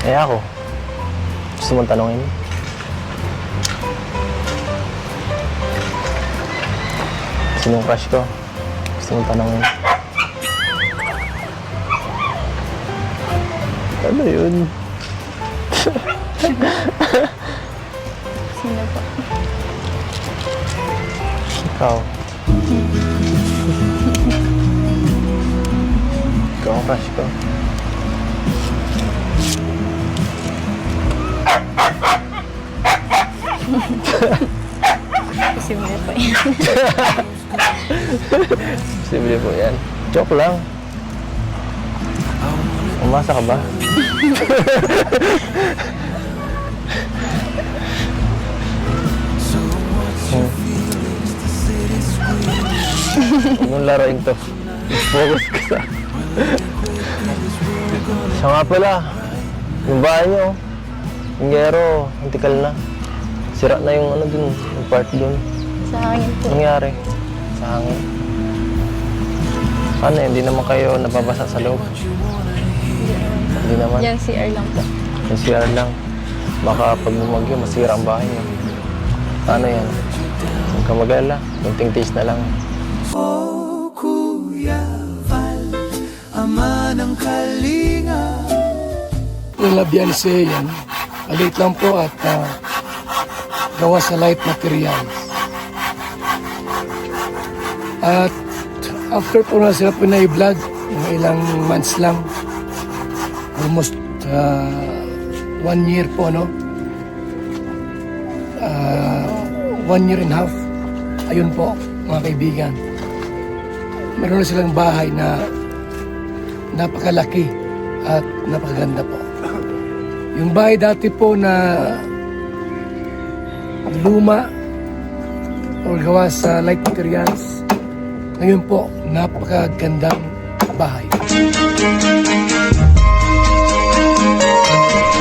Eh ako, gusto mong tanongin? Sinong crush ko? Gusto mong tanongin? Ano yun? Sino po? Ikaw. Ikaw ang crush ko. Posible po yan. Posible po yan. Joke lang. Umasa ka ba? Huwag mong laruin to. Focus ka sa... Siya nga pala. Yung bahay niyo. Yung gero, antikal na. Sira na yung ano dun, yung part dun. Sa hangin po. Nangyari? Sa hangin. Paano yun? Hindi naman kayo nababasa sa loob? Hindi naman. Yan CR lang po. Yung CR lang. Baka pag bumagyo, masira ang bahay niyo. Paano yan? Huwag ka mag-alala. Kunting taste na lang. Oh, Kuya Val, ama ng kalinga. Lalabyan siya yan. Maliit lang po at gawa sa light materials. At after po na sila po na-vlog, ilang months lang, almost 1 year po, no? 1 year and a half. Ayun po, mga kaibigan. Meron na silang bahay na napakalaki at napakaganda po. Yung bahay dati po na luma o gawa sa light materials, ngayon po, napakagandang bahay.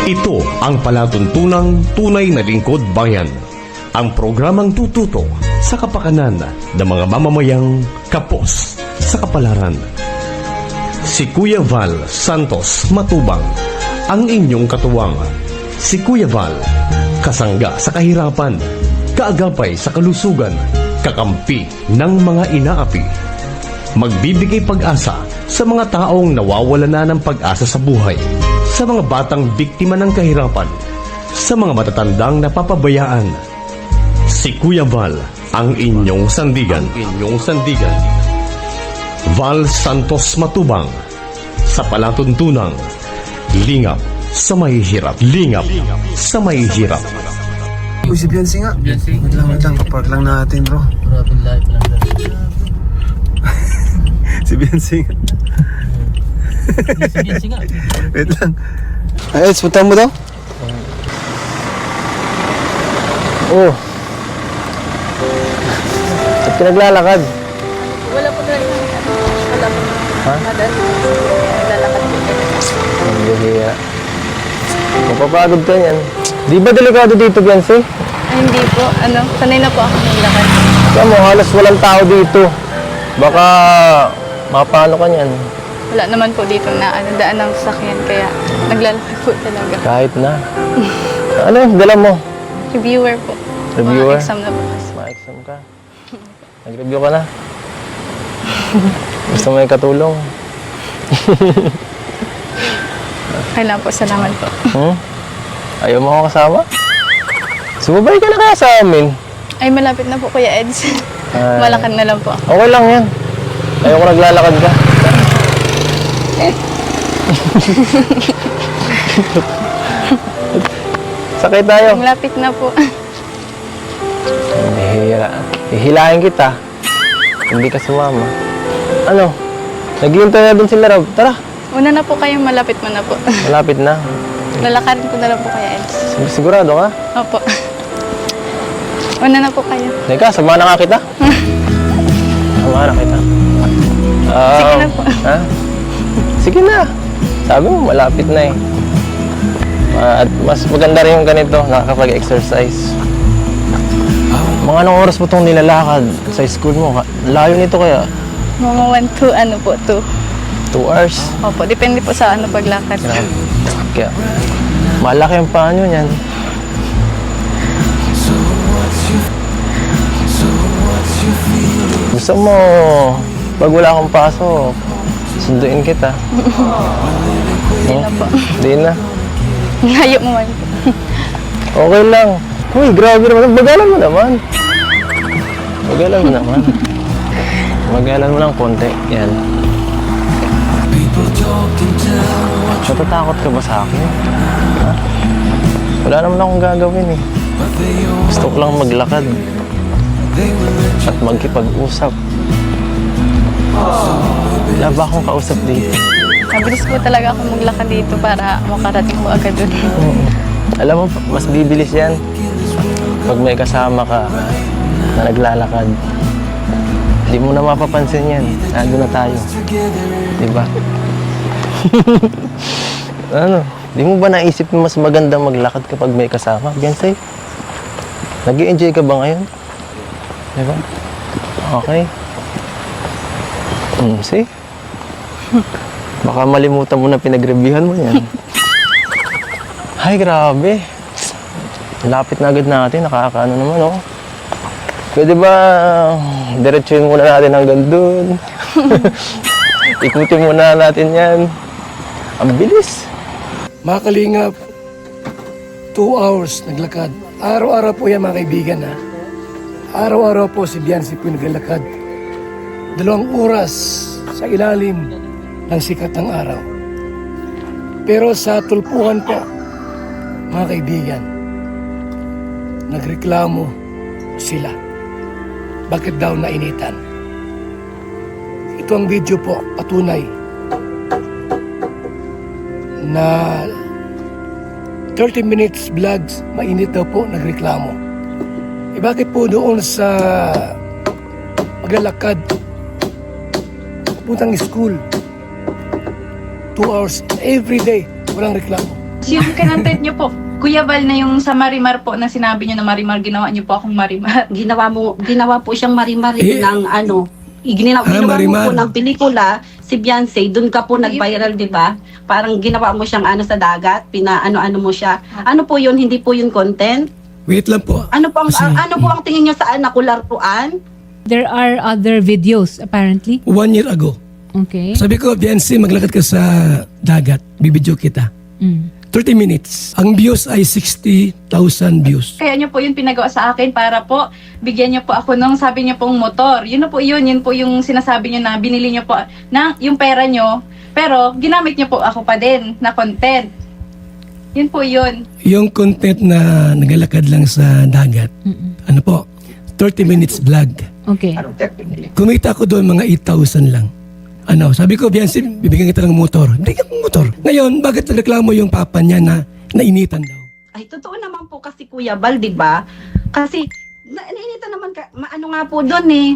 Ito ang palatuntunang tunay na lingkod bayan. Ang programang tututo sa kapakanan ng mga mamamayang kapos sa kapalaran. Si Kuya Val Santos Matubang, ang inyong katuwang. Si Kuya Val, kasangga sa kahirapan, kaagapay sa kalusugan, kakampi ng mga inaapi. Magbibigay pag-asa sa mga taong nawawala na ng pag-asa sa buhay, sa mga batang biktima ng kahirapan, sa mga matatandang napapabayaan. Si Kuya Val, ang inyong sandigan. Val Santos Matubang, sa palatuntunang lingap sa mahihirap. Uy, si Biancy nga. Wait lang, kapark lang natin, bro. Si Biancy nga. Wait lang. Ay, punta mo daw? Oh. Ba't ka naglalakad? Wala po talaga. Wala po. Ha? Naglalakad po. Ang buhiya. Mapapagod ka yan. Di ba delikado dito, Biancy? Ay, hindi po. Sanay na po ako naglakad. Kaya mo, halos walang tao dito. Baka mapano ka niyan. Wala naman po dito na daan ng sasakyan, kaya naglalakad po talaga. Kahit na. Ano yung dala mo? Reviewer po. Reviewer? Mga exam na po. Ma-exam ka. Nag-review ka na. Gusto mo yung katulong? Kailangan po, salamat po. Ayaw mo ako kasama? Sumabay ka na kaya sa amin. Ay, malapit na po, Kuya Eds. Malakad na lang po ako. Okay lang yan. Ayoko naglalakad ka. Sakay tayo. Malapit na po. Hihilahin kita. Hindi ka sumama. Ano? Naghihintay na dun sila, Rob. Tara. Una na po kayo, malapit mo na po. Malapit na. Lalakarin ko na lang po, Kuya Eds. Sigurado ka? Opo. Una na po kayo. Teka, samahan na nga kita. Samahan na kita. Sige na po. Ha? Sige na. Sabi mo, malapit na eh. At mas maganda rin yung ganito, nakakapag-exercise. Mga anong oras mo itong nilalakad sa school mo? Layo nito kaya? Mga 2 hours. 2 hours? Opo, depende po sa paglakad. Kaya, Malaki ang paa nyo niyan. Gusto mo, pag wala akong pasok, sunduin kita. Hindi na po. Hindi na. Layo mo man. Okay lang. Uy, grabe naman. Bagalan mo naman. Bagalan mo naman. Bagalan mo ng konti. Yan. Natatakot ka ba sa akin? Ha? Wala naman akong gagawin eh. Gusto ko lang maglakad. At magkipag-usap. Wala ba akong kausap dito? Mabilis po talaga ako maglakad dito para makarating po agad dun. Alam mo, mas bibilis yan pag may kasama ka na naglalakad. Hindi mo na mapapansin yan. Nandun na tayo. Diba? Ano? Di mo ba naisip na mas maganda maglakad kapag may kasama? Beyonce? Nag-i-enjoy ka ba ngayon? Diba? Okay. See? Baka malimutan mo na pinag-reviewhan mo yan. Ay, grabe. Lapit na agad natin. Nakakaano naman, oh. Pwede ba diretsuhin muna natin hanggang dun? Ikutin muna natin yan. Ang bilis. Mga kalingap, 2 hours naglakad. Araw-araw po yan mga kaibigan ha. Araw-araw po si Beyonce po naglalakad. 2 oras sa ilalim ng sikat ng araw. Pero sa tulpuhan po, mga kaibigan, nagreklamo sila. Bakit daw nainitan? Ito ang video po, patunay na 30 minutes vlogs, mainit daw po, nagreklamo. Bakit po doon sa maglalakad, puntang school, 2 hours every day, walang reklamo. Yung kinontent niyo po, Kuya Val, na yung sa Marimar po na sinabi niyo na Marimar, ginawa niyo po akong Marimar. Ginawa po siyang Marimar ng ano, ginawa Marimar. mo po ng pelikula, si Beyonce, doon ka po nag-viral, di ba? Parang ginawa mo siyang ano sa dagat, pinaano-ano mo siya. Ano po yun, hindi po yun content? Wait lang po. Ano po ang tingin niyo sa nakularuan? There are other videos, apparently. 1 year ago, Okay. sabi ko, Beyonce, maglakad ka sa dagat, bibidyo kita. 30 minutes. Ang views ay 60,000 views. Kaya niyo po yun pinagawa sa akin para po bigyan niyo po ako nung sabi niyo pong motor. Yun po yung sinasabi niyo na binili niyo po na yung pera niyo, pero ginamit niyo po ako pa din na content. Yun po yun. Yung content na naglalakad lang sa dagat, ano po, 30 minutes vlog. Okay. Kumita ko doon mga 8,000 lang. Ano, sabi ko, Beyonce, bibigyan kita ng motor. Bibigyan ko ng motor. Ngayon, bakit nagreklamo yung papa niya na nainitan daw? Ay, totoo naman po kasi Kuya Bal, di ba? Kasi, nainitan naman, maano nga po doon eh,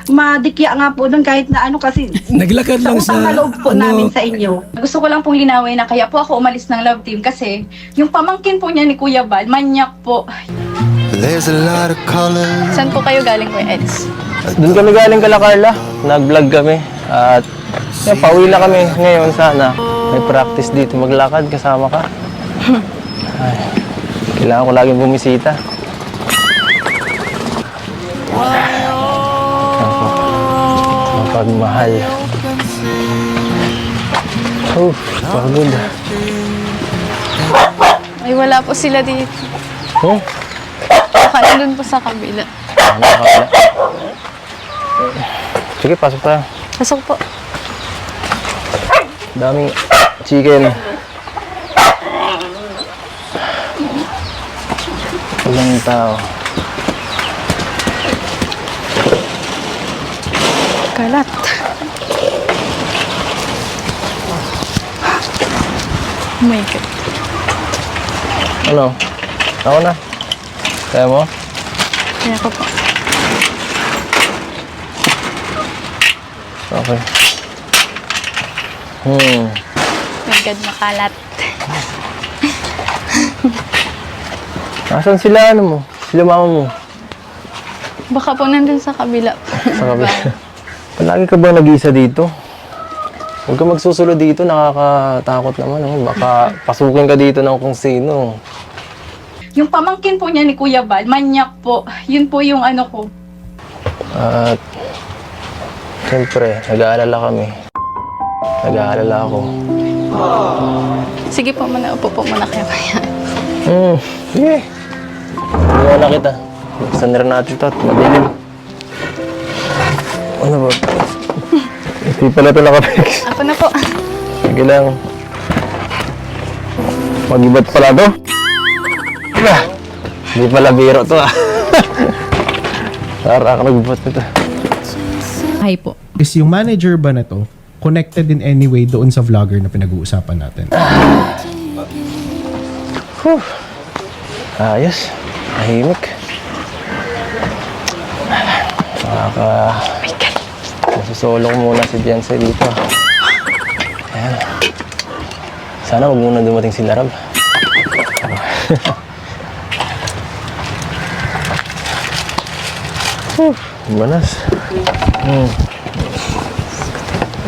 madikya nga po doon kahit na ano kasi, Naglakad sa lang sa, utang na loob po namin sa inyo. Gusto ko lang pong linawin na kaya po ako umalis ng love team kasi yung pamangkin po niya ni Kuya Val, manyak po. There's a lot of colors. Saan po kayo galing, Kuya Eds? Doon kami galing kala Carla. Nag-vlog kami. At yan, pauwi na kami ngayon sana. May practice dito maglakad kasama ka. Ay, kailangan ko laging bumisita. Mapagmahal. Pagod. Ay, wala po sila dito. Oh, Baka nandun po sa kabila. nakakala. Sige, pasok tayo. Pasok po. Daming chicken. Walang tao. Kalat. Oh my God. Ano? Ako na. Kaya mo? Kaya ko po. Okay. My God, makalat. Nasaan sila ano mo? Sila mama mo? Baka po nandun sa kabila po. Sa kabila. Palagi ka ba nag-iisa dito? Huwag ka magsusulo dito, nakakatakot naman. Oh. Baka pasukin ka dito ng kung sino. Yung pamangkin po niya ni Kuya Bal, manyak po. Yun po yung ano ko. At siyempre, nag-aalala kami. Nag-aalala ako. Sige po muna, upo po muna kayo kaya. Sige. Iwala kita. Buksan na rin natin ito at madilim. Ano ba? Hindi pala ito nakapix. Ako na po. Sige lang. Mag-ibat pala to. Hindi pala biro to ah. Para ako nag-ibat nito. Hi po. Is yung manager ba na to connected in any way doon sa vlogger na pinag-uusapan natin? Ayos. Tahimik. Nasusolong muna si Beyonce dito. Ayan. Sana wag muna dumating si Larab. Manas.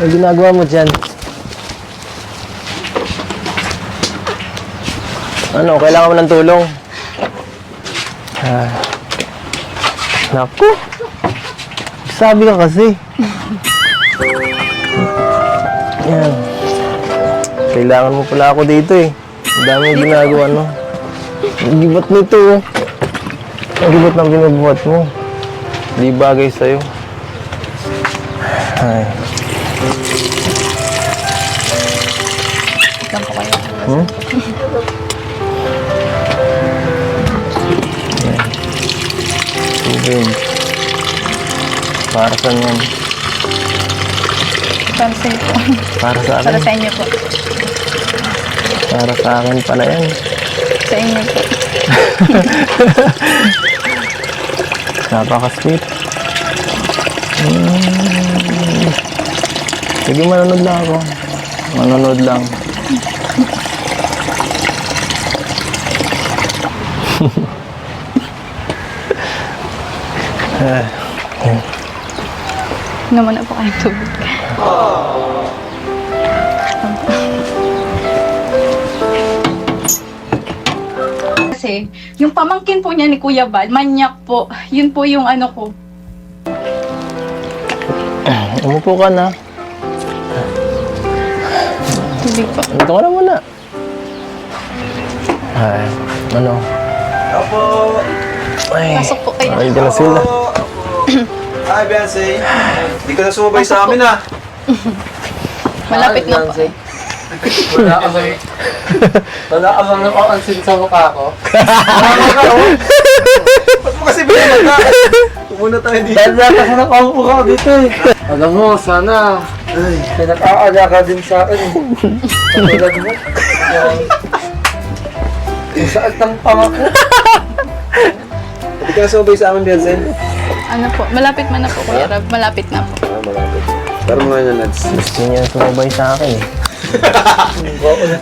Ano ginagawa mo dyan? Ano, kailangan mo ng tulong? Naku! Sabi ka kasi. Yan. Kailangan mo pala ako dito eh. Ang dami yung ginagawa, no? Ang gibat nito, oh. Ang gibat ng binubuhat mo. Di bagay sa'yo. Ay. Ikan po kayo. Tubig. Para saan yan? Para sa po. Para sa Para akin? sa inyo po. Para sa akin pala yan. Sa inyo po. Napaka-sweet. Sige, manonood lang ako. Manonood lang. Naman na po kayong tubig. Kasi, yung pamangkin po niya ni Kuya Bal, manyak po. Yun po yung ano ko. Umupo ka na. Tubig po. Dito ka na muna. Ay, ano? Opo! Ay, Pasok po kayo. ay, na sila. Hi, Beyonce! Hindi ka na sumabay sa amin ah! Malapit na po. Wala ka bang napapansin sa mukha ko? Ba't mo kasi binigyan ka? Pumunta tayo dito. Dahil kasi nakaupo ka dito eh. Alam mo, sana pinag-aala ka din sa akin eh. Katulad mo. Kung saan ng pangako. Hindi ka na sumabay sa amin, Beyonce? Ano po, malapit man na po, Kuya Rab. Malapit na po. Malapit. Pero mga yan, Nads. Gusto niya sumabay sa akin eh.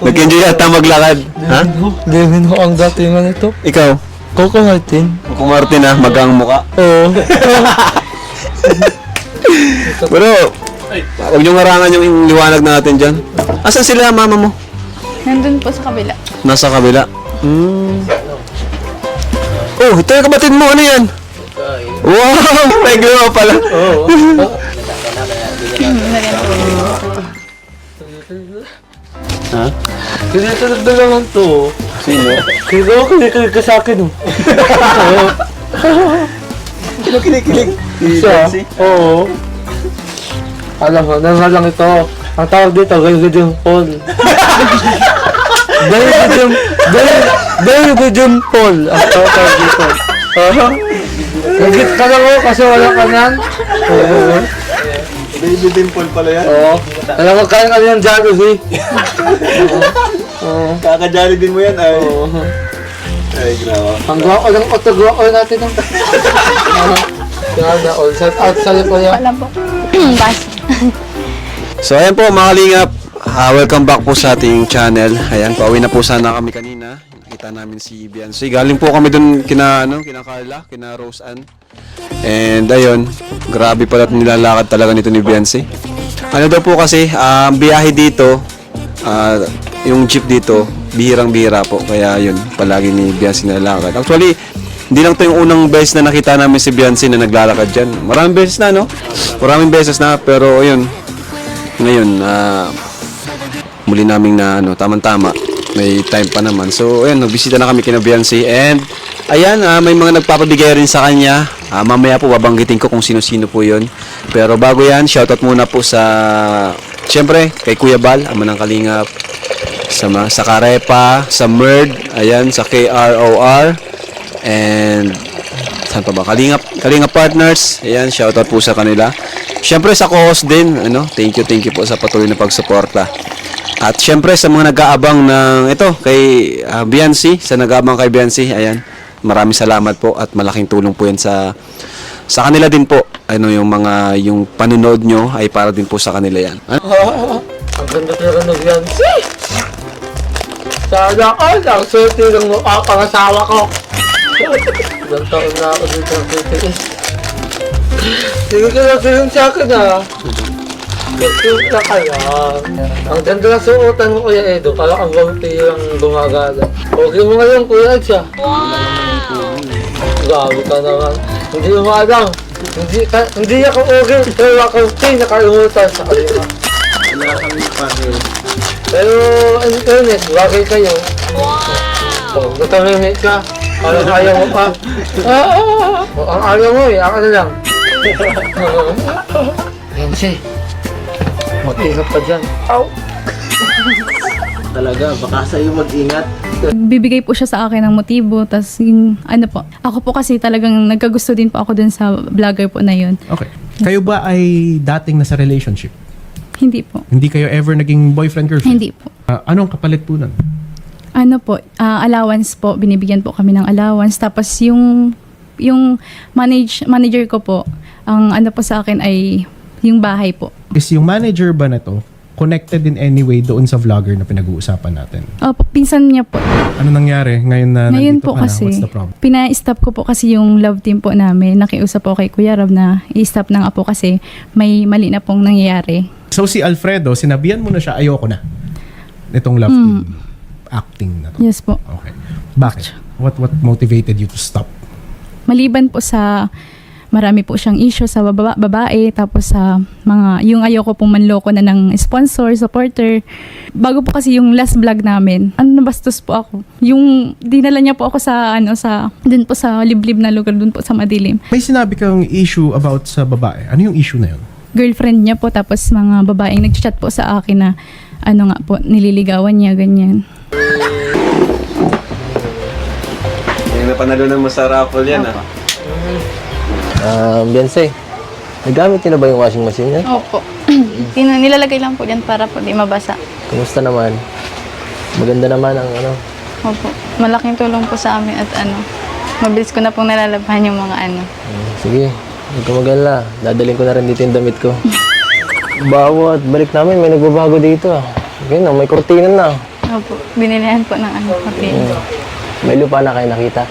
Nag-enjoy yata maglakad. Ha? Ganyan ho ang datingan ito. Ikaw? Coco Martin. Kung Martin ah, magang muka. Oo. Pero, huwag niyong harangan yung liwanag natin dyan. Asan sila, mama mo? Nandun po sa kabila. Nasa kabila. Oh, ito yung kapatid mo. Ano yan? Wow! May ginawa pala. Ha? Kinikilig na naman to. Sino? Kaya kinikilig ka sa akin oh. Sino kinikilig? Siya? Oo. Alam mo, lang ito. Ang tawag dito, Galgajun Paul. Galgajun Paul. Ang tawag dito. Nagit ka lang oh, kasi wala ka nan. Oo. Baby Dimple pala yan. Oo. Alam mo, kaya ka ng jealousy. Oo. Kakajali din mo yan ay. Oo. Ay, grabe. Ang gawa ko ng autogawa natin. Sana all set out sa lipo yan. Alam po. Bas. So ayan po mga kalingap, welcome back po sa ating channel. Ayan, pauwi na po sana kami kanina. Nakita namin si Beyonce. Galing po kami dun kina Carla, kina Rose Ann. And ayun, grabe pala nilalakad talaga nito ni Beyonce. Ano daw po kasi, ang biyahe dito, yung jeep dito, bihirang-bihira po. Kaya yun, palagi ni Biancy nilalakad. Actually, hindi lang to yung unang beses na nakita namin si Biancy na naglalakad dyan. Maraming beses na, no? Maraming beses na, pero yun, ngayon, muli naming na, tamang-tama. May time pa naman. So, ayun, nagbisita na kami kina Biancy. And, ayan, may mga nagpapabigay rin sa kanya. Mamaya po, babanggitin ko kung sino-sino po yun. Pero bago yan, shoutout muna po sa, siyempre, kay Kuya Bal, ama ng Kalingap, sa Karepa, sa Merd, ayan, sa KROR, and, saan pa ba? Kalingap Partners, ayan, shoutout po sa kanila. Siyempre, sa co-host din, thank you po sa patuloy na pagsuporta. At syempre sa mga nag-aabang ng ito kay Biancy, sa nag-aabang kay Biancy, ayan. Maraming salamat po at malaking tulong po 'yan sa kanila din po. Yung panonood nyo ay para din po sa kanila 'yan. Ang ganda talaga ng Biancy. Sana all ang swerte ng pangasawa ko. Ilang taon na ako dito ang titiis. Sige ka na film sa akin Mag-film na kaya. Ang ganda na suotan mo, Kuya Edo. Parang ang vampirang gumagala. Okay mo ngayon, Kuya Edsa. Wow! Grabe ka naman. Hindi mo alam. Hindi ako okay. Pero ako nakalimutan sa kalima. Wala kami pahil. Pero, in fairness, bagay kayo. Wow! Natamimik ka. Parang ayaw mo pa. Ang ayaw mo ako na lang. Biancy. Mag-ingat ka dyan. Ow! Talaga, baka sa'yo mag-ingat. Bibigay po siya sa akin ng motibo, tas ako po kasi talagang nagkagusto din po ako dun sa vlogger po na yun. Okay. Kayo ba ay dating nasa relationship? Hindi po. Hindi kayo ever naging boyfriend-girlfriend? Hindi po. Anong kapalit po nun? Allowance po, binibigyan po kami ng allowance. Tapos yung manager ko po, ang po sa akin ay yung bahay po. Is yung manager ba na to connected in any way doon sa vlogger na pinag-uusapan natin? Opo, pinsan niya po. Ano nangyari ngayon na Ngayon nandito po ka kasi, na? What's the problem? pina-stop ko po kasi yung love team po namin. Nakiusap po kay Kuya Rob na i-stop na nga po kasi may mali na pong nangyayari. So si Alfredo, sinabihan mo na siya, ayoko na. Itong love team acting na to. Yes po. Okay. Bakit? What motivated you to stop? Maliban po sa marami po siyang issue sa babae, tapos sa yung ayoko pong manloko na ng sponsor, supporter. Bago po kasi yung last vlog namin, nabastos po ako. Yung dinala niya po ako dun po sa liblib na lugar, dun po sa madilim. May sinabi kang issue about sa babae. Ano yung issue na yun? Girlfriend niya po, tapos mga babaeng nag-chat po sa akin na nga po, nililigawan niya, ganyan. Yung napanalunan mo sa raffle yan, Biancy, nagamit niyo na ba yung washing machine niya? Opo. Nilalagay lang po yan para po di mabasa. Kumusta naman? Maganda naman ang Opo. Malaking tulong po sa amin at mabilis ko na pong nalalabahan yung mga Sige, huwag ka mag-alala. Dadalhin ko na rin dito yung damit ko. Bawat balik namin, may nagbabago dito. Okay na, may kurtina na. Opo. Binilihan po ng hotel. May lupa na kayo nakita?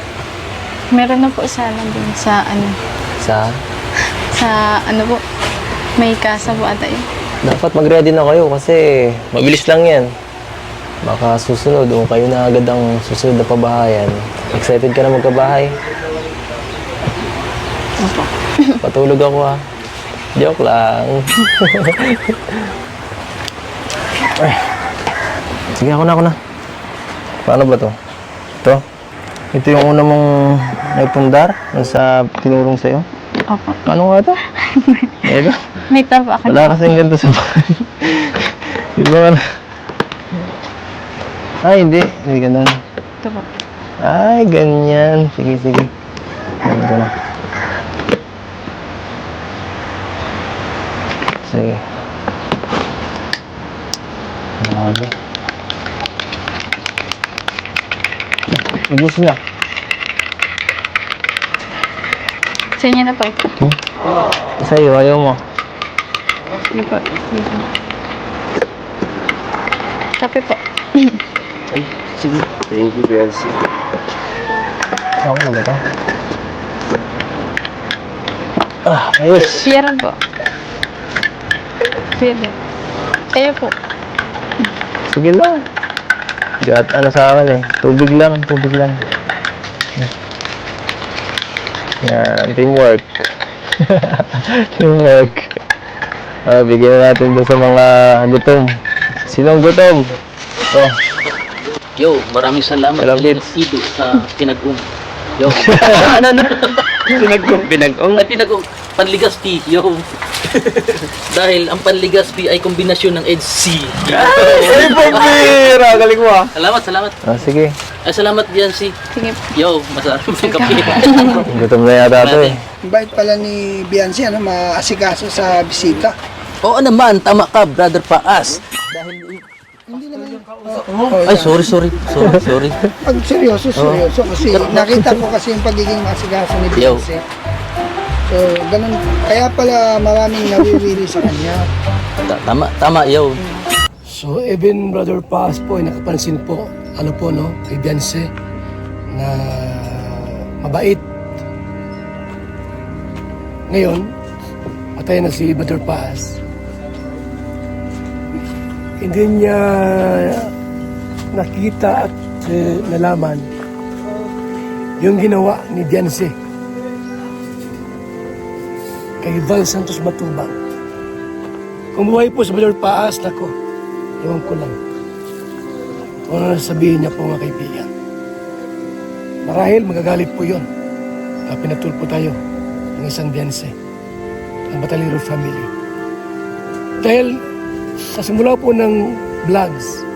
Meron na po sana dun sa sa po, may kasa po ata yun. Dapat mag-ready na kayo kasi mabilis lang yan. Baka susunod o kayo na agad ang susunod na pabahayan. Excited ka na magkabahay? Opo. Patulog ako Joke lang. Ay. Sige, ako na. Paano ba to? Ito yung una mong naipundar sa tinurong sa'yo? Opo. Ano nga to? Ito? May tapa ako. Wala kasing ganito sa bahay. Diba ka na? Ay, hindi. Hindi ganun. Ito po. Ay, ganyan. Sige. Ganito na. Sige. Grabe. Magus na. Sa inyo na po. Sa'yo, ayaw mo. Sige po. Kape po. Ay, sige. Thank you, Biancy. Ako na ba ito? Ayos. Siyaran po. Pwede. Kaya po. Sige lang. Gat ano sa akin eh. Tubig lang. Yan, teamwork. Teamwork. Bigyan na natin doon sa mga gutom. Sinong gutom? Oh, Yo, maraming salamat Salamat, din Kids. Ido sa pinag-ung. Yo. Binagong. Ay, pinag-ung. Panligaspi. Yo. Dahil ang panligaspi ay kombinasyon ng EDC. Ay, pambira! Galing mo ah. Salamat. Sige. Ay, salamat Biancy. Sige. Yo, masarap ng kape. Gutom na yata ito eh. Bait pala ni Biancy, maasikaso sa bisita. Oo naman, tama ka, brother Paas. Dahil ay, sorry. Pag seryoso kasi nakita ko kasi yung pagiging maasikaso ni Biancy. So, ganun. Kaya pala maraming nawiwili sa kanya. Tama, yo. So, even Brother Paz po ay nakapansin po, kay Biancy, na mabait. Ngayon, patay na si Brother Paz. Hindi niya nakita at nalaman yung ginawa ni Biancy kay Val Santos Matubang. Kung buhay po sa Brother Paas, nako, ewan ko lang. Kung ano sabihin niya po mga kaibigan. Marahil magagalit po yun. Pinatulpo tayo ng isang Biancy, ang Batalero family. Dahil sa simula po ng vlogs,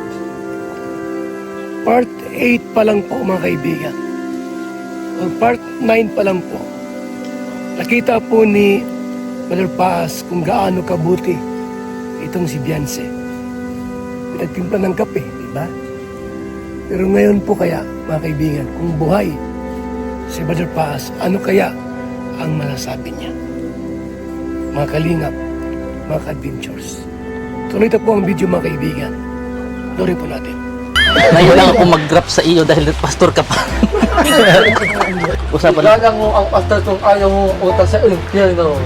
part 8 pa lang po mga kaibigan, o part 9 pa lang po, nakita po ni Brother Paz kung gaano kabuti itong si Biancy. Pinagtimpla ng kape, di ba? Pero ngayon po kaya, mga kaibigan, kung buhay si Brother Paz, ano kaya ang malasabi niya? Mga kalingap, mga ka-adventures. Tuloy na po ang video mga kaibigan. Tuloy po natin. Ngayon lang ako mag-grab sa iyo dahil pastor ka pa. Usapan na. Galang mo ang pastor kung ayaw mo utang sa impyerno.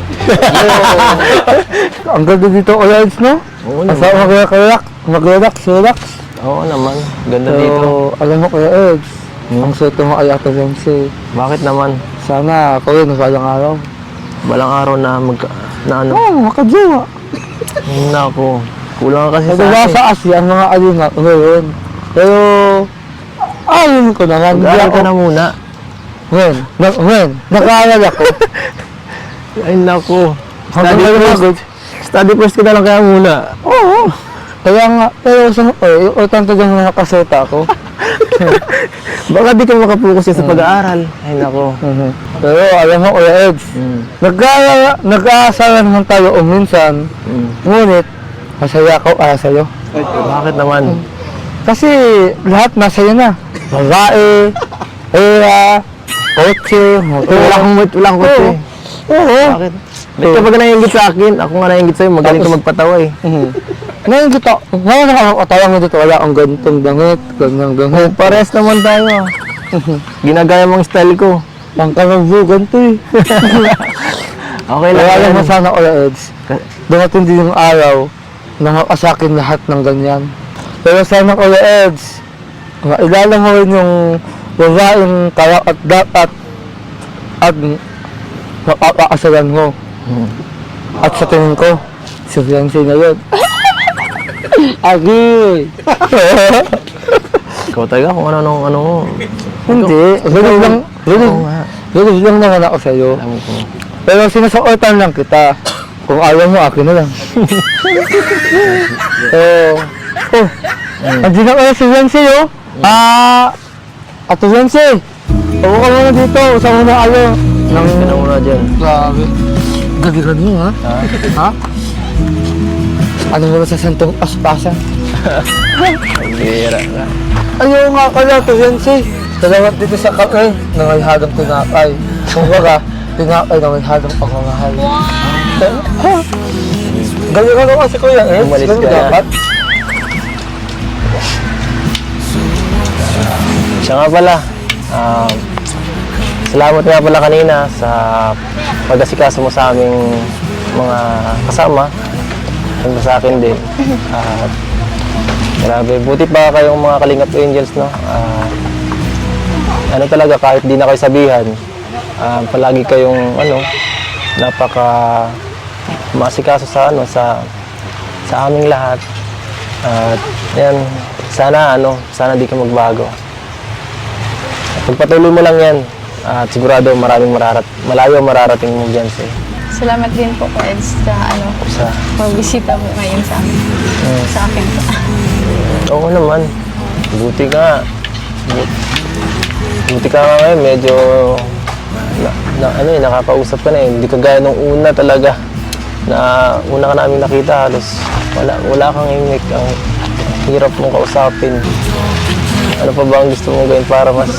Ang ganda dito, Olads, no? Oo naman. Asa mag-relax. Oo naman. Ganda dito. Alam mo Kuya Eds, ang suot mo ay Ate Biancy. Bakit naman? Sana ako rin balang araw. Balang araw na ano? Makajowa. Nako. Kulang ka kasi sa Nagawa akin. sa Asia ang mga alingap ngayon. Pero, ayun ko naman. Mag-aaral ka na muna. Nag-aaral ako. Ay nako. Hanggang Study first ka na lang kaya muna. Oo. Kaya nga, pero utang to dyan nakaseta ako. Baka di ka makapokus sa pag-aaral. Ay nako. Pero alam mo, Kuya Eds, nag-aasaran naman tayo minsan, ngunit, masaya ako para sa'yo. Bakit naman? Kasi lahat nasa iyo na. Babae, pera, kotse, motor. Wala akong kotse. Oo. Bakit? Ba't ka ba naiingit sa akin? Ako nga naiingit sa'yo. Magaling ka magpatawa eh. Ngayon nakakatawa mo dito, wala akong ganitong damit, ganyang damit. Pares naman tayo ah. Ginagaya mong style ko. Pangkalabugan to eh. Okay lang. Kaya alam mo yan. sana, Kuya Eds, dumating din yung araw na makasakin lahat ng ganyan. Pero sana, Kuya Eds, mailalang mo rin yung babaeng karapat dapat at mapapaasalan mo. At sa tingin ko, si Biancy na yun. Agi! Ikaw talaga kung ano mo. Hindi, lulog lang naman ako sa'yo. Alam ko. Pero sinasuotan lang kita. Kung ayaw mo, akin na lang. Andiyan na kayo si Biancy, oh. Ato Biancy, huwag ka muna dito. Usama mo na kayo. Nang ka na muna dyan. Grabe. Gagigan mo, ha? Ha? Ano mo sa santong paspasan? Bira ka. Ayaw nga pala, Ato Biancy. Salamat dito sa kape. Nangayhadang tinapay. Kung baga, tinapay nangayhadang pagmamahal. Ha? Gagigan mo kasi Kuya Eds. Umalis Ganun ka na. dapat. Siya nga pala. Salamat nga pala kanina sa pag-asikaso mo sa aming mga kasama. Yung sa akin din. At grabe, buti pa kayong mga Kalingap Angels, no? Ano talaga, kahit di na kayo sabihan, palagi kayong, napaka masikaso sa, sa aming lahat. At yan, sana di ka magbago. Pagpatuloy mo lang yan, at sigurado malayo mararating mo dyan Salamat din po po Ed sa pagbisita mo ngayon sa amin. Sa akin po. Oo naman. Buti ka. Buti ka nga ngayon, medyo nakakausap ka na eh. Hindi ka gaya nung una talaga na una ka namin nakita, halos wala kang imik. Ang hirap mong kausapin. Ano pa ba ang gusto mong gawin para mas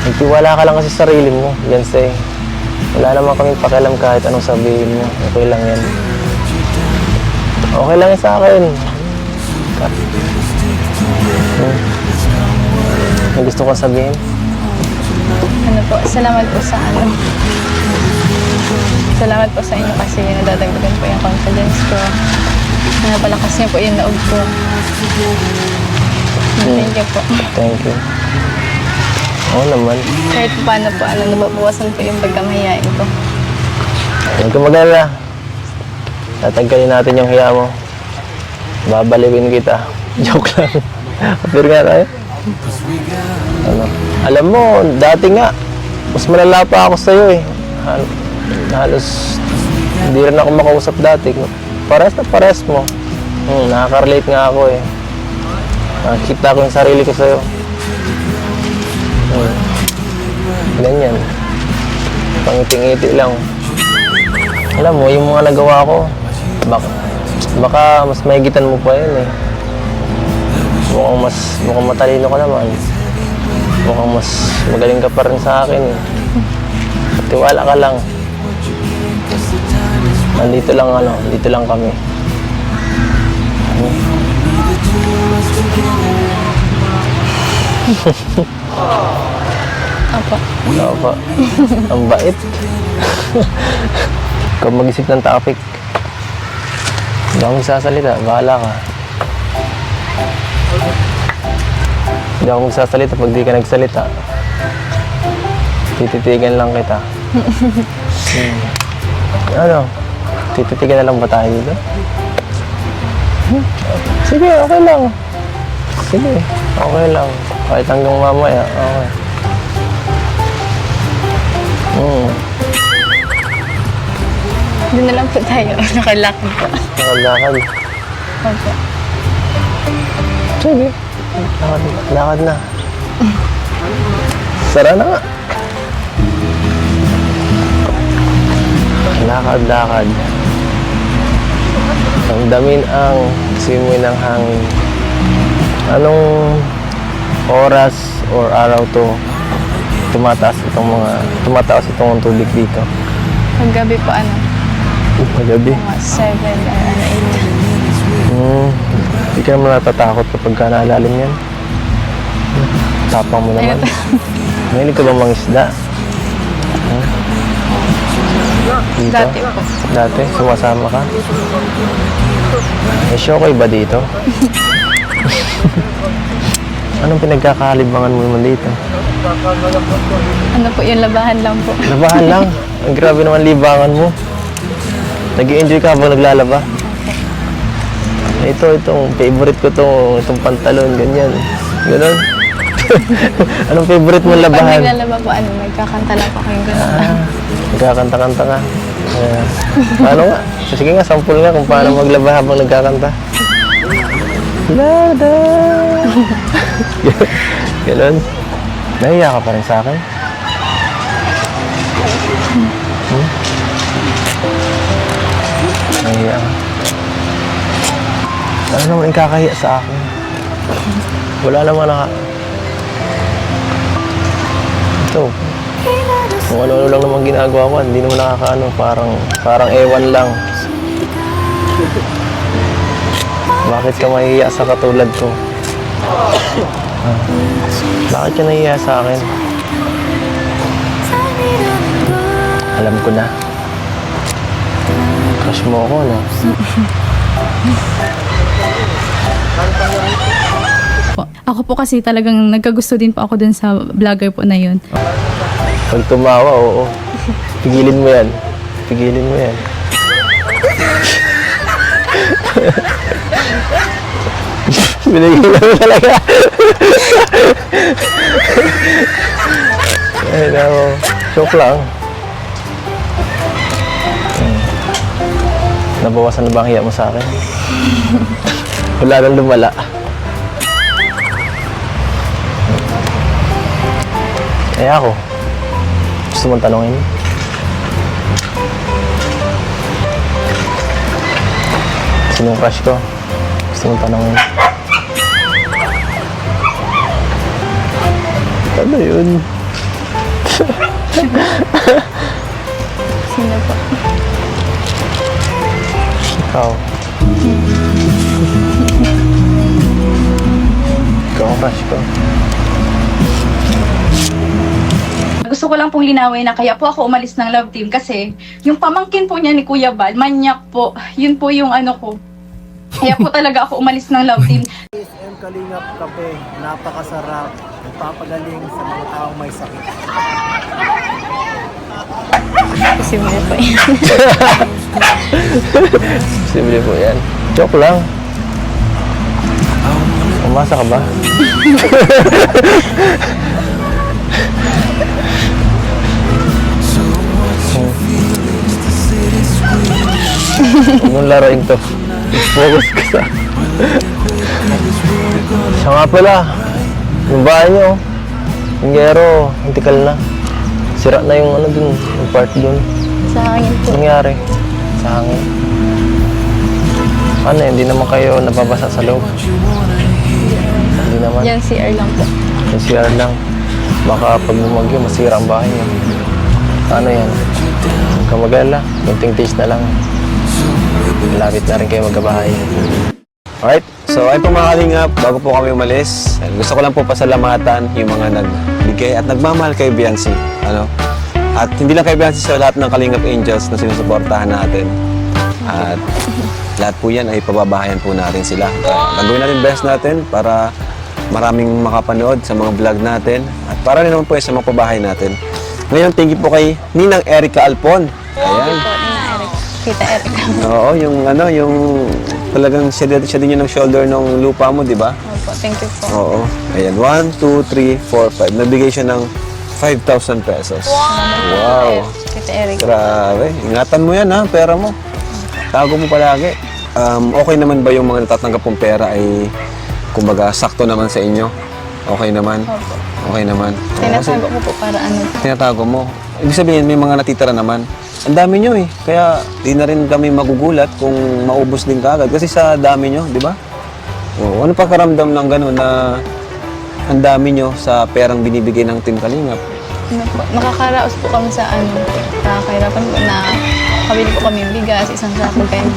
magtiwala ka lang kasi sa sarili mo, Beyonce. Wala naman kaming pakialam kahit anong sabihin mo. Okay lang yan. Okay lang yan sa akin. May gusto kong sabihin? Salamat po sa Salamat po sa inyo kasi nadadagdagan po yung confidence ko. Napalakas niyo po yung loob ko. Thank you po. Thank you. Oo naman. Kahit paano po, nababawasan po yung pagkamahiyain ko. Huwag ka mag-alala. Tatanggalin natin yung hiya mo. Babalikin kita. Joke lang. Kapir nga tayo. Alam mo, dati nga, mas malala pa ako sa'yo eh. Halos, hindi rin ako makausap dati. Pares mo. Nakaka-relate nga ako eh. Nakikita ko yung sarili ko sa'yo. Ganyan. Pangiting-ngiti lang. Alam mo, yung mga nagawa ko, baka mas mahigitan mo pa yun eh. Mukhang matalino ka naman. Mukhang mas magaling ka pa rin sa akin eh. Tiwala ka lang. Dito lang kami. Apa. Ang bait. Ikaw mag-isip ng topic. Hindi ako magsasalita. Bahala ka. Hindi ako magsasalita pag di ka nagsalita. Tititigan lang kita. Tititigan na lang ba tayo dito? Sige, okay lang. Sige, okay lang. Kahit hanggang mamaya, okay. Doon na lang po tayo. Nakalakad po. Nakalakad. Opo. Sige. Lakad na. Sara na nga. Lakad. Damdamin ang simoy ng hangin. Anong oras or araw to tumataas itong tubig dito? Paggabi po Paggabi? mga 7 or 8. Hindi ka naman natatakot kapag ka naalalim yan? Tapang mo naman. Mahilig ka ba mangisda? Dito? Dati po. Dati? Sumasama ka? May show kayo ba dito? Anong pinagkakalibangan mo naman dito? Ano po, yung labahan lang po. Labahan lang? Ang grabe naman libangan mo. Nag-i-enjoy ka habang naglalaba? Itong favorite ko itong pantalon, ganyan. Ganon. Anong favorite mong Pag labahan? naglalaba po, nagkakanta lang po kayong gano'n. Nagkakanta-kanta ka. Paano nga? Sige nga, sample nga kung paano maglaba habang nagkakanta. Lada! Ganon. Nahiya ka pa rin sa akin? Nahiya ka. Ano naman ikakahiya sa akin? Wala naman Ito. Kung ano-ano lang naman ginagawa ko, hindi naman nakakaano, parang ewan lang. Bakit ka mahihiya sa katulad ko? Bakit ka nahihiya sa akin? Alam ko na. Crush mo ako, no? Po. Ako po kasi talagang nagkagusto din po ako dun sa vlogger po na yun. Pag tumawa, oo. Pigilin mo yan. Pigilin mo yan. Binigyan mo talaga. Ay, nako. Joke lang. Nabawasan na ba ang hiya mo sa akin? Wala nang lumala. Eh ako, gusto mong tanongin? Sinong crush ko? Gusto mong tanongin? Ano yun? Sino po? Ikaw. Ikaw ang crush ko. Gusto ko lang pong linawin na kaya po ako umalis ng Love Team kasi yung pamangkin po niya ni Kuya Bal, manyak po. Yun po yung ano ko. Kaya po talaga ako umalis ng Love Team. SM Kalingap Kape, napakasarap. Nagpapagaling sa mga taong may sakit. Posible po yan. Simple po yan. Joke lang. Umasa ka ba? Huwag mong laruin to. Focus ka sa... Siya nga pala. Yung bahay niyo. Yung gero. Antikal na. Sira na yung ano dun. Yung part dun. Sa hangin po. Nangyari. Sa hangin. Ano hindi naman kayo nababasa sa loob? Hindi naman. Yan, CR lang po. Yung CR lang. Baka pag bumagyo, masira ang bahay niyo. Ano yan? Huwag ka mag-alala. Kunting taste na lang. Malapit na rin kayo magkabahay. Alright, so ay po mga kalingap, bago po kami umalis, gusto ko lang po pasalamatan yung mga nagbigay at nagmamahal kay Biancy. Ano? At hindi lang kay Biancy, sa lahat ng Kalingap Angels na sinusuportahan natin. At lahat po yan ay pababahayan po natin sila. Gagawin natin best natin para maraming makapanood sa mga vlog natin at para rin naman po sa mga pabahay natin. Ngayon, thank you po kay Ninang Erica Alpon. Ayan. Kita Erica. Oo, yung ano, yung talagang siya din yung shoulder ng lupa mo, di ba? Opo, thank you po. Oo. Ayan, 1, 2, 3, 4, 5. Nabigay siya ng 5,000 pesos. Wow. Kita Erica. Grabe. Ingatan mo yan ha, pera mo. Tago mo palagi. Okay naman ba yung mga natatanggap kong pera ay kumbaga sakto naman sa inyo? Okay naman? Opo. Okay naman. Oo, kasi Tinatago ko po para ano. tinatago mo. Ibig sabihin, may mga natitira naman. Ang dami nyo eh. Kaya di na rin kami magugulat kung maubos din kaagad. Kasi sa dami nyo, di ba? Oo. Ano pa karamdam ng gano'n na ang dami nyo sa perang binibigay ng Team Kalingap? Ano po, nakakaraos po kami sa ano, nakakahirapan po na kabili po kami ng bigas, isang sako kayo.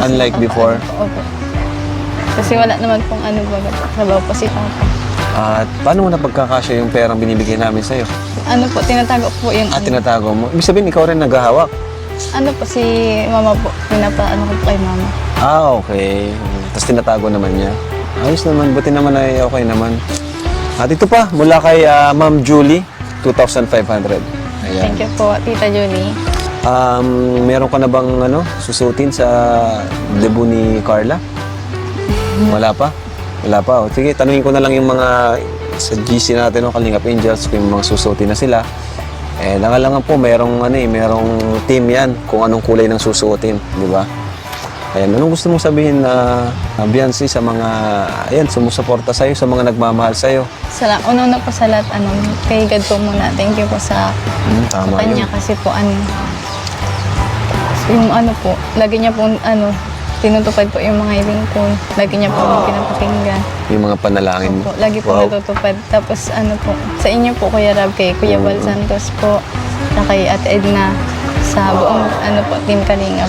Unlike before. Opo. Kasi wala naman pong ano baga, trabaho po si Papa. At paano mo napagkakasya yung perang binibigay namin sa'yo? Ano po, tinatago po yung At tinatago mo? Ibig sabihin, ikaw rin naghahawak? ano po si Mama po, pinapaano ko po kay Mama. Ah, okay. Tapos tinatago naman niya. Ayos naman, buti naman ay okay naman. At ito pa, mula kay Ma'am Julie, 2,500. Ayan. Thank you po, Tita Julie. Meron ka na bang susutin sa debut ni Carla? Wala pa? Wala pa. O, sige, tanungin ko na lang yung mga sa GC natin, Kalingap Angels, kung yung mga susutin na sila. Eh, nangalangan po, merong team yan kung anong kulay ng susutin, di ba? Ayan, anong gusto mong sabihin na Biancy sa mga, ayan, sumusuporta sa'yo, sa mga nagmamahal sa'yo? Una po sa lahat, kay God po muna. Thank you po sa Tama kanya yun. kasi po yung po, lagi niya po tinutupad po yung mga hiling ko. Lagi niya po pinapakinggan. Yung mga panalangin mo. Opo, lagi po natutupad. Tapos po, sa inyo po Kuya Rab, kay Kuya Val Santos po, na kay Ate Edna, sa buong Team Kalingap.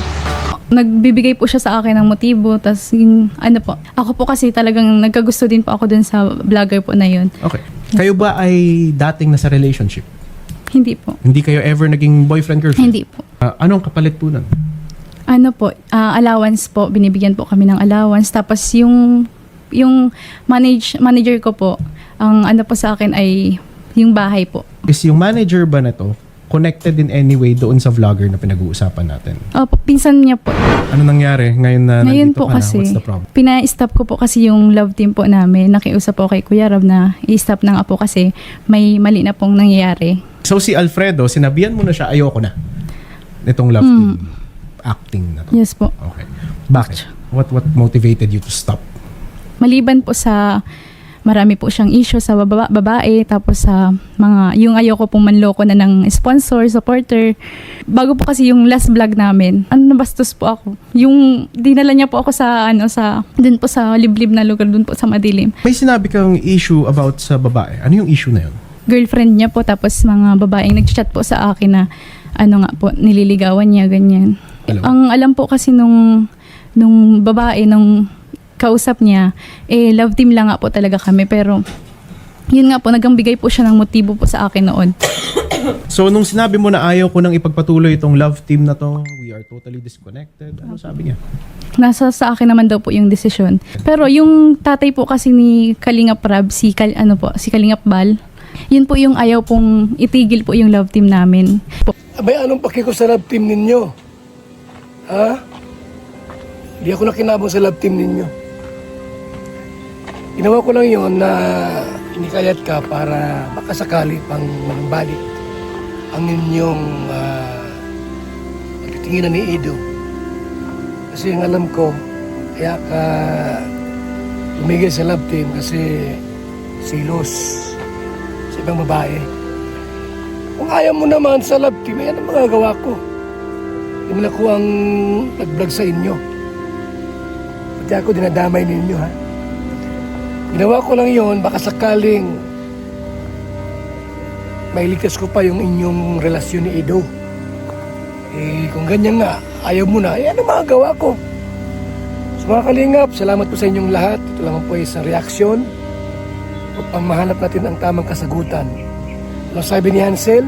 Nagbibigay po siya sa akin ng motibo, tas yung po, ako po kasi talagang nagkagusto din po ako dun sa vlogger po na yun. Okay. Kayo ba ay dating nasa relationship? Hindi po. Hindi kayo ever naging boyfriend-girlfriend? Hindi po. Anong kapalit po nun? Ano po, allowance po, binibigyan po kami ng allowance. Tapos yung manager ko po, ang ano po sa akin ay yung bahay po. Is yung manager ba na to connected in any way doon sa vlogger na pinag-uusapan natin? Opo, pinsan niya po. Ano nangyari ngayon na Ngayon nandito po ka na? kasi, What's the problem? pina-stop ko po kasi yung love team po namin. Nakiusap po kay Kuya Rob na i-stop na nga po kasi may mali na pong nangyayari. So si Alfredo, sinabihan mo na siya, ayoko na. Itong love team acting na to. Yes po. Okay. Bakit? What motivated you to stop? Maliban po sa marami po siyang issue sa babae, tapos sa mga, yung ayoko pong manloko na ng sponsor, supporter. Bago po kasi yung last vlog namin, nabastos po ako. Yung dinala niya po ako sa, dun po sa liblib na lugar, dun po sa madilim. May sinabi kang issue about sa babae. Ano yung issue na yun? Girlfriend niya po, tapos mga babaeng nag-chat po sa akin na, nililigawan niya, ganyan. Ang alam po kasi nung babae, nung kausap niya, love team lang nga po talaga kami. Pero, yun nga po, nagbigay po siya ng motibo po sa akin noon. So, nung sinabi mo na ayaw ko nang ipagpatuloy itong love team na to, we are totally disconnected, ano sabi niya? Nasa sa akin naman daw po yung desisyon. Pero yung tatay po kasi ni Kalingap Rab, si Kalingap Bal, yun po yung ayaw pong itigil po yung love team namin. Abay, anong pakiko sa love team ninyo? Ha? Hindi ako nakinabang sa love team ninyo. Ginawa ko lang yon na inikayat ka para baka sakali pang balik ang inyong pagtitinginan ni Edo. Kasi ang alam ko, kaya ka tumigil sa love team kasi silos sa ibang babae. Kung ayaw mo naman sa love team, yan ang magagawa ko. Hindi mo na ko ang nag-vlog sa inyo. Pati ako dinadamay ninyo, ha? Ginawa ko lang yon baka sakaling mailigtas ko pa yung inyong relasyon ni Edo. Kung ganyan nga, ayaw mo na, ano magagawa ko? So mga kalingap, salamat po sa inyong lahat. Ito lang po isang reaksyon upang mahanap natin ang tamang kasagutan. Ano sabi ni Hansel?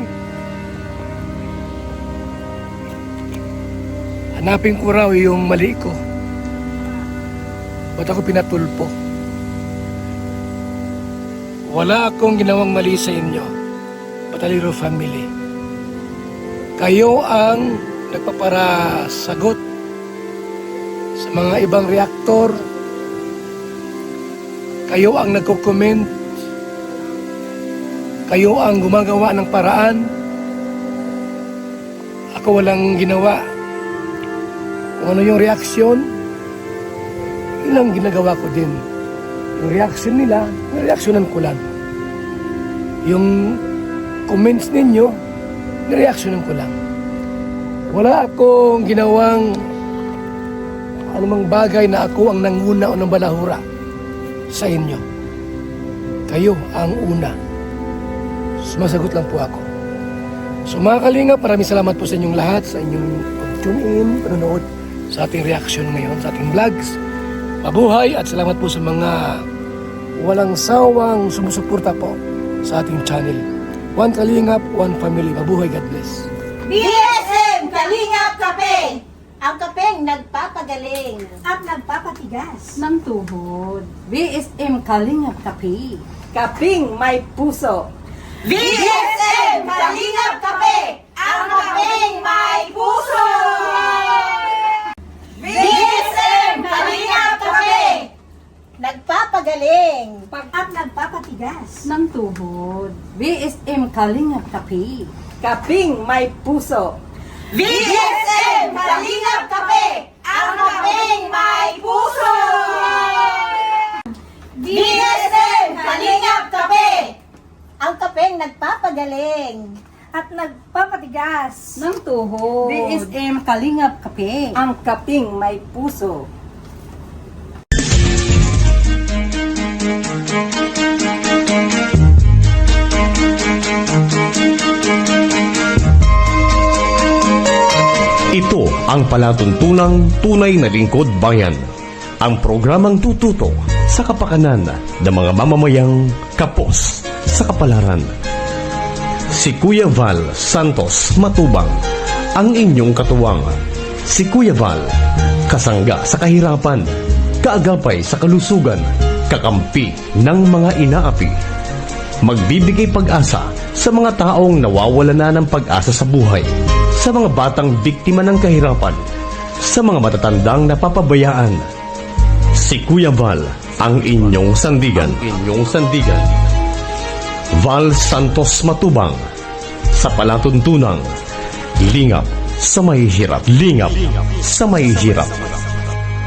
Hanapin ko raw yung mali ko. Ba't ako pinatulpo? Wala akong ginawang mali sa inyo, Batalero family. Kayo ang nagpaparasagot sa mga ibang reaktor. Kayo ang nagko-comment. Kayo ang gumagawa ng paraan. Ako walang ginawa. Kung ano yung reaksyon, yun ang ginagawa ko din. Yung reaksyon nila, nireaksyonan ko lang. Yung comments ninyo, nireaksyonan ko lang. Wala akong ginawang anumang bagay na ako ang nanguna o ng balahura sa inyo. Kayo ang una. Sumasagot lang po ako. So mga kalingap, maraming salamat po sa inyong lahat, sa inyong pag-tune in, panonood sa ating reaksyon ngayon, sa ating vlogs. Mabuhay at salamat po sa mga walang sawang sumusuporta po sa ating channel. One Kalingap, one family. Mabuhay, God bless. BSM Kalingap Kape! Ang kapeng nagpapagaling at nagpapatigas ng tuhod. BSM Kalingap Kape. Kaping may puso. BSM Kalingap Kape! Ang kapeng may puso! BSM Kalingap Kape! Nagpapagaling at nagpapatigas Ng tuhod. BSM Kalingap Kape. Kaping may puso. BSM Kalingap Kape! Ang kapeng may puso! BSM Kalingap Kape! Ang kapeng nagpapagaling at nagpapatigas Ng tuhod. BSM Kalingap Kape. ang kaping may puso. Ito ang palatuntunang tunay na lingkod bayan. Ang programang tututo sa kapakanan ng mga mamamayang kapos sa kapalaran. Si Kuya Val Santos Matubang, ang inyong katuwang. Si Kuya Val, kasangga sa kahirapan, kaagapay sa kalusugan, kakampi ng mga inaapi. Magbibigay pag-asa sa mga taong nawawala na ng pag-asa sa buhay, sa mga batang biktima ng kahirapan, sa mga matatandang napapabayaan. Si Kuya Val, ang inyong sandigan. Val Santos Matubang, sa palatuntunang lingap sa mahihirap.